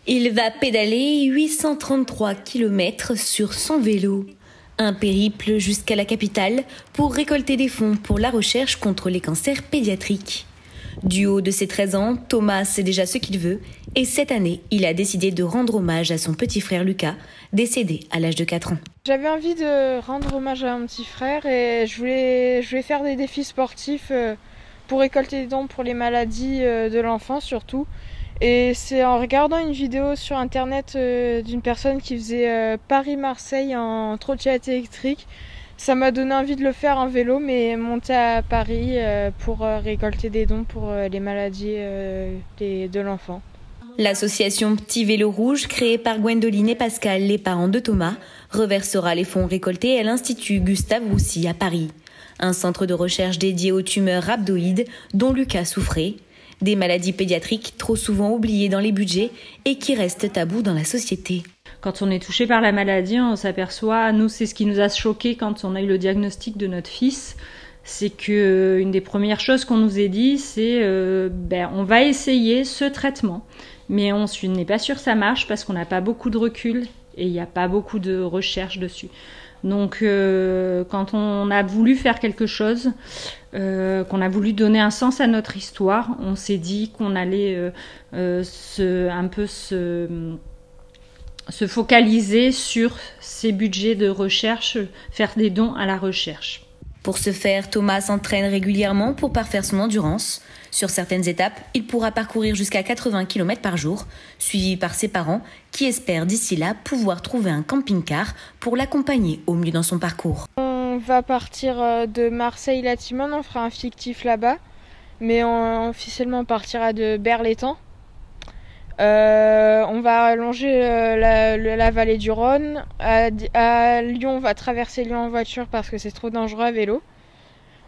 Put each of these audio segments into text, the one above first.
Il va pédaler 833 km sur son vélo. Un périple jusqu'à la capitale pour récolter des fonds pour la recherche contre les cancers pédiatriques. Du haut de ses 13 ans, Thomas sait déjà ce qu'il veut et cette année, il a décidé de rendre hommage à son petit frère Lucas, décédé à l'âge de 4 ans. J'avais envie de rendre hommage à mon petit frère et je voulais faire des défis sportifs pour récolter des dons pour les maladies de l'enfant surtout. Et c'est en regardant une vidéo sur internet d'une personne qui faisait Paris-Marseille en trottinette électrique. Ça m'a donné envie de le faire en vélo, mais monter à Paris pour récolter des dons pour les maladies de l'enfant. L'association Petit Vélo Rouge, créée par Gwendoline et Pascal, les parents de Thomas, reversera les fonds récoltés à l'Institut Gustave Roussy à Paris. Un centre de recherche dédié aux tumeurs rhabdoïdes dont Lucas souffrait. Des maladies pédiatriques trop souvent oubliées dans les budgets et qui restent tabous dans la société. Quand on est touché par la maladie, on s'aperçoit, nous c'est ce qui nous a choqué quand on a eu le diagnostic de notre fils, c'est que une des premières choses qu'on nous a dit, c'est on va essayer ce traitement, mais on n'est pas sûr que ça marche parce qu'on n'a pas beaucoup de recul et il n'y a pas beaucoup de recherche dessus. Donc quand on a voulu faire quelque chose, qu'on a voulu donner un sens à notre histoire, on s'est dit qu'on allait se focaliser sur ces budgets de recherche, faire des dons à la recherche. Pour ce faire, Thomas s'entraîne régulièrement pour parfaire son endurance. Sur certaines étapes, il pourra parcourir jusqu'à 80 km par jour, suivi par ses parents qui espèrent d'ici là pouvoir trouver un camping-car pour l'accompagner au mieux dans son parcours. On va partir de Marseille-Latimone, on fera un fictif là-bas, mais officiellement on partira de Berlétan. On va longer la vallée du Rhône. À Lyon, on va traverser Lyon en voiture parce que c'est trop dangereux à vélo.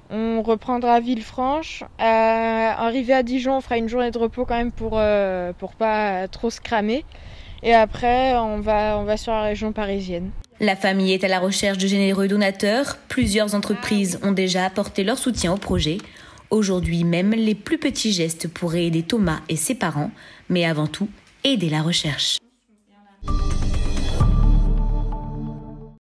On reprendra Villefranche. Arrivé à Dijon, on fera une journée de repos quand même pour pas trop se cramer. Et après, on va sur la région parisienne. La famille est à la recherche de généreux donateurs. Plusieurs entreprises ont déjà apporté leur soutien au projet. Aujourd'hui, même les plus petits gestes pourraient aider Thomas et ses parents, mais avant tout, aider la recherche.